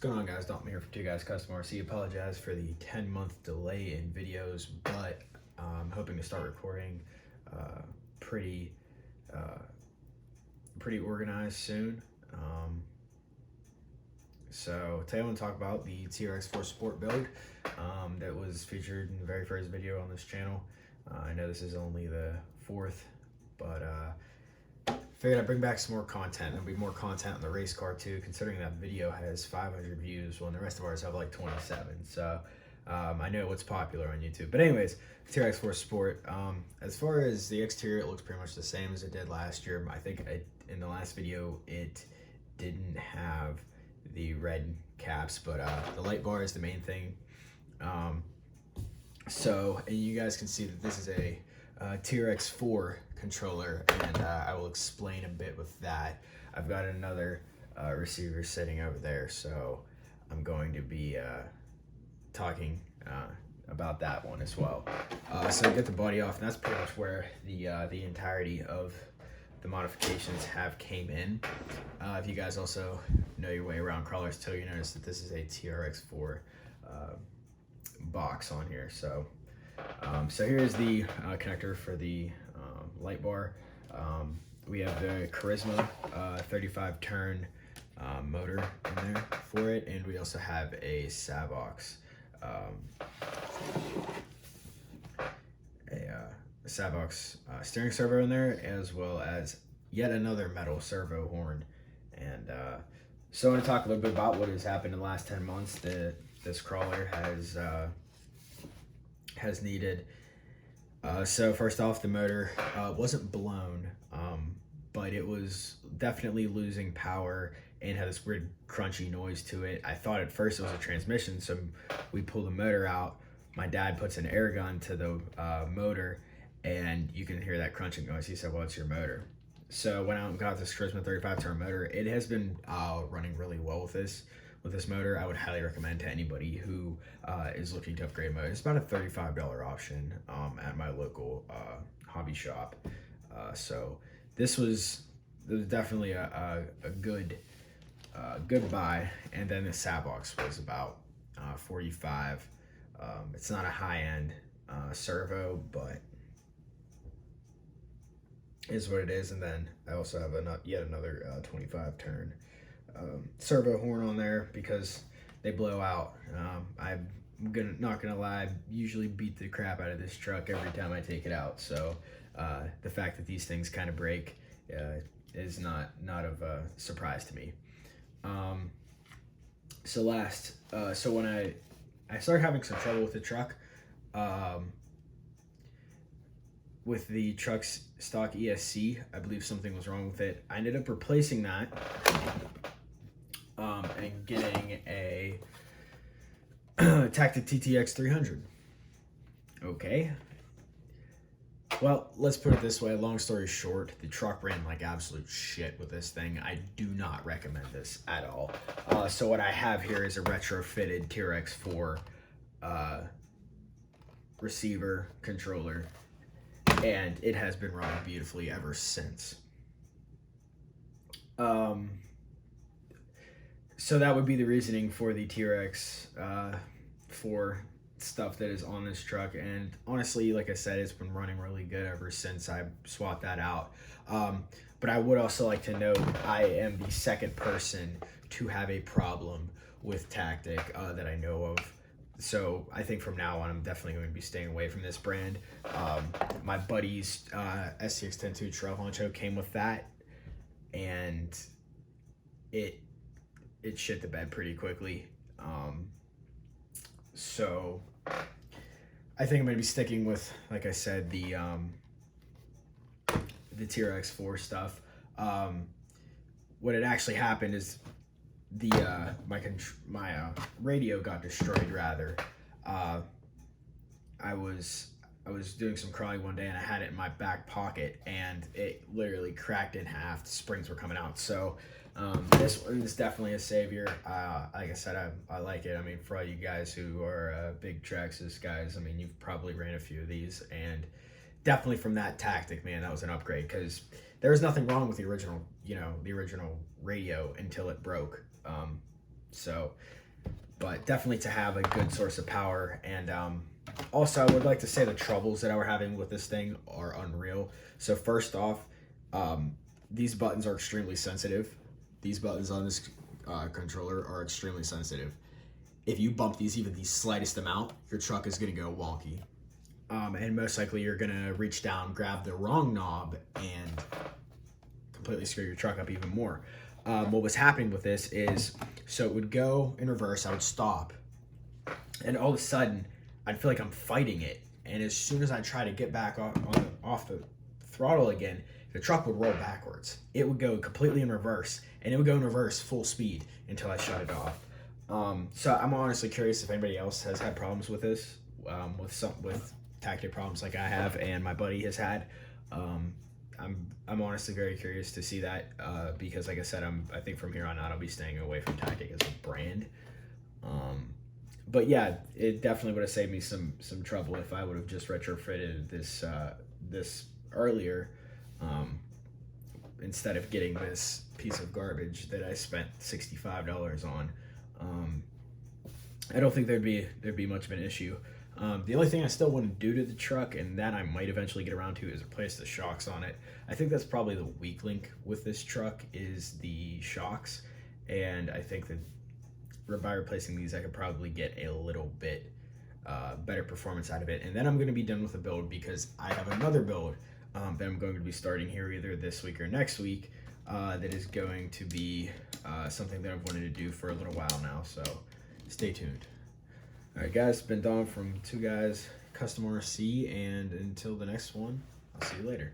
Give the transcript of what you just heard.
going on, guys? Dalton here for Two Guys Custom RC. Apologize for the 10-month delay in videos, but I'm hoping to start recording pretty organized soon. So today I want to talk about the TRX4 Sport build that was featured in the very first video on this channel. I know this is only the fourth, but figured I'd bring back some more content. There'll be more content on the race car too, considering that video has 500 views when the rest of ours have like 27. So I know what's popular on YouTube. But anyways, TRX4 Sport. As far as the exterior, it looks pretty much the same as it did last year. I think in the last video it didn't have the red caps, but the light bar is the main thing. And you guys can see that this is a TRX4 controller, and I will explain a bit with that. I've got another receiver sitting over there, so I'm going to be talking about that one as well. So get the body off, and that's pretty much where the entirety of the modifications have came in. If you guys also know your way around crawlers too, you notice that this is a TRX4 box on here. So here's the connector for the light bar. We have the Charisma 35 turn motor in there for it, and we also have a Savox steering servo in there, as well as yet another metal servo horn. And so I want to talk a little bit about what has happened in the last 10 months that this crawler has needed. So first off, the motor wasn't blown, but it was definitely losing power and had this weird crunchy noise to it. I thought at first it was a transmission, so we pull the motor out. My dad puts an air gun to the motor, and you can hear that crunching noise. He said, well, it's your motor. So went out and got this Charisma 35 turn motor. It has been running really well with this motor. I would highly recommend to anybody who is looking to upgrade a motor. It's about a $35 option at my local hobby shop. So this was definitely a good buy. And then the Savox was about 45. It's not a high-end servo, but is what it is. And then I also have yet another 25 turn servo horn on there because they blow out. I'm not gonna lie, I usually beat the crap out of this truck every time I take it out. So the fact that these things kind of break is not of a surprise to me. So when I started having some trouble with the truck, with the truck's stock ESC, I believe something was wrong with it. I ended up replacing that and getting a Tactic TTX 300. Okay. Well, let's put it this way. Long story short, the truck ran like absolute shit with this thing. I do not recommend this at all. So what I have here is a retrofitted TRX4 receiver controller, and it has been running beautifully ever since. So that would be the reasoning for the TRX for stuff that is on this truck. And honestly, like I said, it's been running really good ever since I swapped that out. But I would also like to note I am the second person to have a problem with Tactic that I know of. So I think from now on, I'm definitely going to be staying away from this brand. My buddy's SCX-102 Trail Honcho came with that, and it shit the bed pretty quickly. So I think I'm going to be sticking with, like I said, the TRX4 stuff. What had actually happened is my radio got destroyed rather. I was doing some crawling one day, and I had it in my back pocket, and it literally cracked in half. The springs were coming out. So this one is definitely a savior. Like I said, I like it. I mean, for all you guys who are big Traxxas guys, I mean, you've probably ran a few of these, and definitely from that Tactic, man, that was an upgrade, because there was nothing wrong with the original radio until it broke. So, but definitely to have a good source of power. And also, I would like to say the troubles that I were having with this thing are unreal. So first off, these buttons are extremely sensitive. These buttons on this controller are extremely sensitive. If you bump these even the slightest amount, your truck is going to go wonky. And most likely you're going to reach down, grab the wrong knob, and completely screw your truck up even more. What was happening with this is, so it would go in reverse, I would stop, and all of a sudden, I'd feel like I'm fighting it. And as soon as I try to get back off the throttle again, the truck would roll backwards. It would go completely in reverse, and it would go in reverse full speed until I shut it off. So I'm honestly curious if anybody else has had problems with this, with tactic problems like I have and my buddy has had. I'm honestly very curious to see that because, like I said, I think from here on out I'll be staying away from Tactic as a brand. But yeah, it definitely would have saved me some trouble if I would have just retrofitted this earlier, instead of getting this piece of garbage that I spent $65 on. I don't think there'd be much of an issue. The only thing I still want to do to the truck, and that I might eventually get around to, is replace the shocks on it. I think that's probably the weak link with this truck, is the shocks, and I think that by replacing these I could probably get a little bit better performance out of it. And then I'm going to be done with the build, because I have another build that I'm going to be starting here either this week or next week, that is going to be something that I've wanted to do for a little while now, so stay tuned. All right, guys, been Dom from Two Guys Custom RC, and until the next one, I'll see you later.